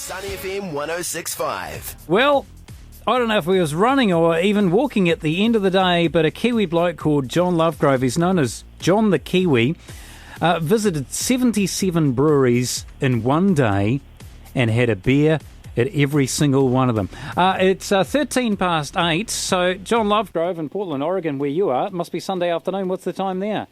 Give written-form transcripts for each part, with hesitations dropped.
Sunny FM 106.5. Well, I don't know if he was running or even walking at the end of the day, but a Kiwi bloke called John Lovegrove, he's known as John the Kiwi, visited 77 breweries in one day and had a beer at every single one of them. It's 13 past 8, so John Lovegrove in Portland, Oregon, where you are, it must be Sunday afternoon. What's the time there?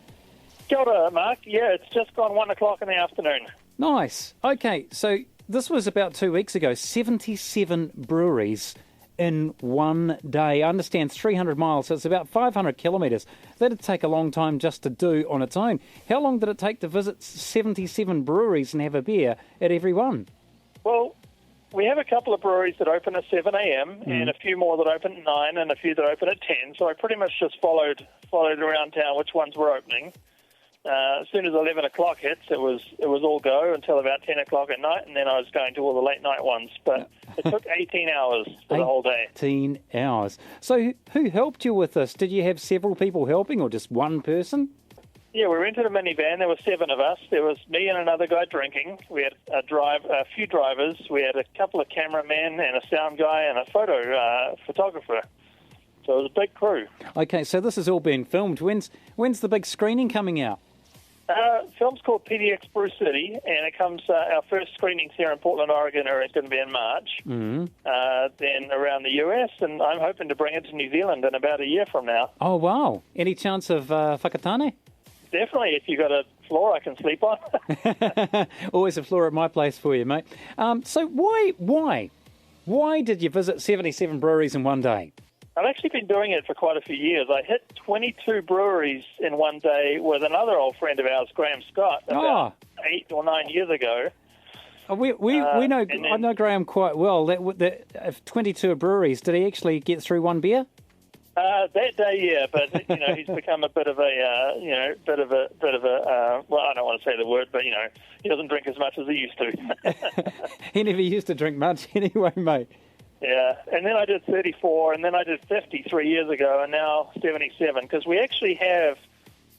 Kia ora, Mark. Yeah, it's just gone 1 o'clock in the afternoon. Nice. Okay, so this was about 2 weeks ago, 77 breweries in one day. I understand it's 300 miles, so it's about 500 kilometres. That'd take a long time just to do on its own. How long did it take to visit 77 breweries and have a beer at every one? Well, we have a couple of breweries that open at 7 a.m. and a few more that open at 9 and a few that open at 10, so I pretty much just followed around town which ones were opening. As soon as 11 o'clock hits, it was all go until about 10 o'clock at night, and then I was going to all the late night ones. But it took 18 hours for the whole day. 18 hours. So who helped you with this? Did you have several people helping or just one person? Yeah, we rented a minivan. There were 7 of us. There was me and another guy drinking. We had a few drivers. We had a couple of cameramen and a sound guy and a photographer. So it was a big crew. Okay, so this has all been filmed. When's the big screening coming out? Film's called PDX Brew City, and it comes. Our first screenings here in Portland, Oregon, are going to be in March. Mm-hmm. Then around the US, and I'm hoping to bring it to New Zealand in about a year from now. Oh wow! Any chance of Whakatane? Definitely. If you got a floor I can sleep on. Always a floor at my place for you, mate. So why did you visit 77 breweries in one day? I've actually been doing it for quite a few years. I hit 22 breweries in one day with another old friend of ours, Graham Scott, about 8 or 9 years ago. We know. I know Graham quite well. That 22 breweries. Did he actually get through one beer? That day, yeah, but he's become a bit of a, well, I don't want to say the word, but he doesn't drink as much as he used to. He never used to drink much anyway, mate. Yeah, and then I did 34, and then I did 50 3 years ago, and now 77, because we actually have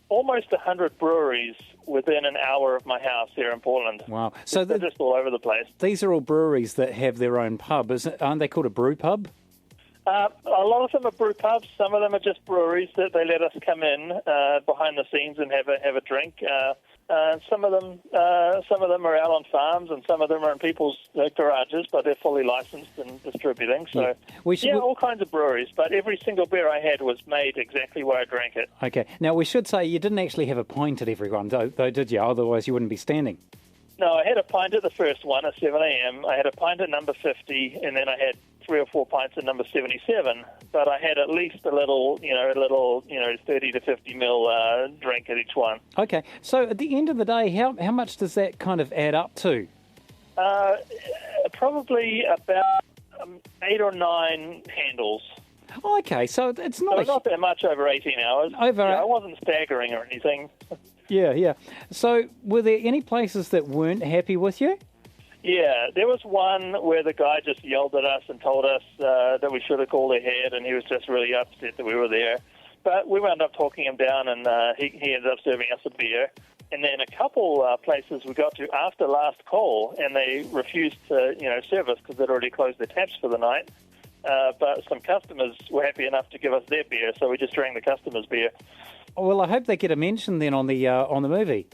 almost 100 breweries within an hour of my house here in Portland. Wow. So they're just all over the place. These are all breweries that have their own pub. Aren't they called a brew pub? A lot of them are brew pubs. Some of them are just breweries that they let us come in behind the scenes and have a drink. Some of them are out on farms, and some of them are in people's garages, but they're fully licensed and distributing. So, all kinds of breweries. But every single beer I had was made exactly where I drank it. Okay. Now, we should say you didn't actually have a pint at every one, though, did you? Otherwise, you wouldn't be standing. No, I had a pint at the first one at 7 a.m. I had a pint at number 50, and then I had 3 or 4 pints at number 77. But I had at least a little 30 to 50 mil drink at each one. Okay, so at the end of the day, how much does that kind of add up to? Probably about 8 or 9 handles. Okay, so it's not not that much over 18 hours. I wasn't staggering or anything. Yeah. So were there any places that weren't happy with you? Yeah, there was one where the guy just yelled at us and told us that we should have called ahead, and he was just really upset that we were there. But we wound up talking him down, and he ended up serving us a beer. And then a couple places we got to after last call, and they refused to serve us because they'd already closed their taps for the night. But some customers were happy enough to give us their beer, so we just drank the customers' beer. Well, I hope they get a mention then on the movie.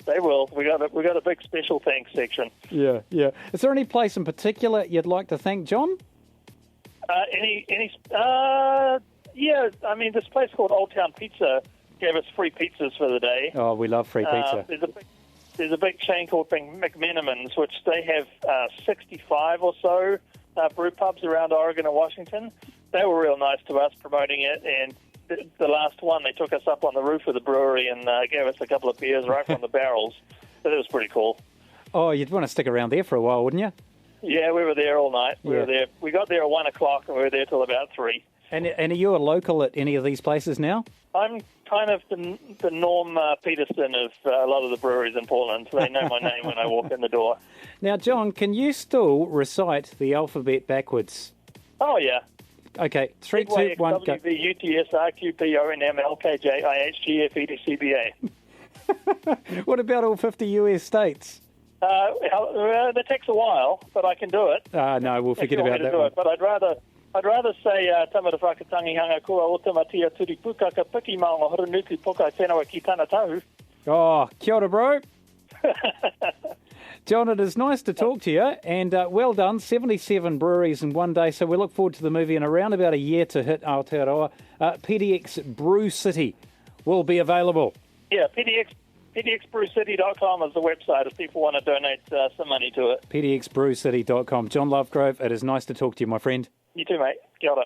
They will. We got a big special thanks section. Yeah. Is there any place in particular you'd like to thank John? Yeah. I mean, this place called Old Town Pizza gave us free pizzas for the day. Oh, we love free pizza. There's a big chain called McMenamins, which they have 65 or so brew pubs around Oregon and Washington. They were real nice to us promoting it, and the last one, they took us up on the roof of the brewery and gave us a couple of beers right from the barrels. So that was pretty cool. Oh, you'd want to stick around there for a while, wouldn't you? Yeah, we were there all night. We were there. We got there at 1 o'clock, and we were there till about 3. And are you a local at any of these places now? I'm kind of the Norm Peterson of a lot of the breweries in Portland. They know my name when I walk in the door. Now, John, can you still recite the alphabet backwards? Oh, yeah. Okay, 3, 2, 1, go. WVUTSRQPRNMLKJIHGFEDCBA. What about all 50 US states? That takes a while, but I can do it. No, we'll forget about that one. But I'd rather say tama te whakatangihanga kua o te matia turi pukaka piki maunga horunuku pokai whenua ki tana tau. Oh, kia ora, bro. John, it is nice to talk to you, and well done, 77 breweries in one day, so we look forward to the movie in around about a year to hit Aotearoa. PDX Brew City will be available. Yeah, PDXbrewcity.com is the website if people want to donate some money to it. PDXbrewcity.com. John Lovegrove, it is nice to talk to you, my friend. You too, mate. Kia ora.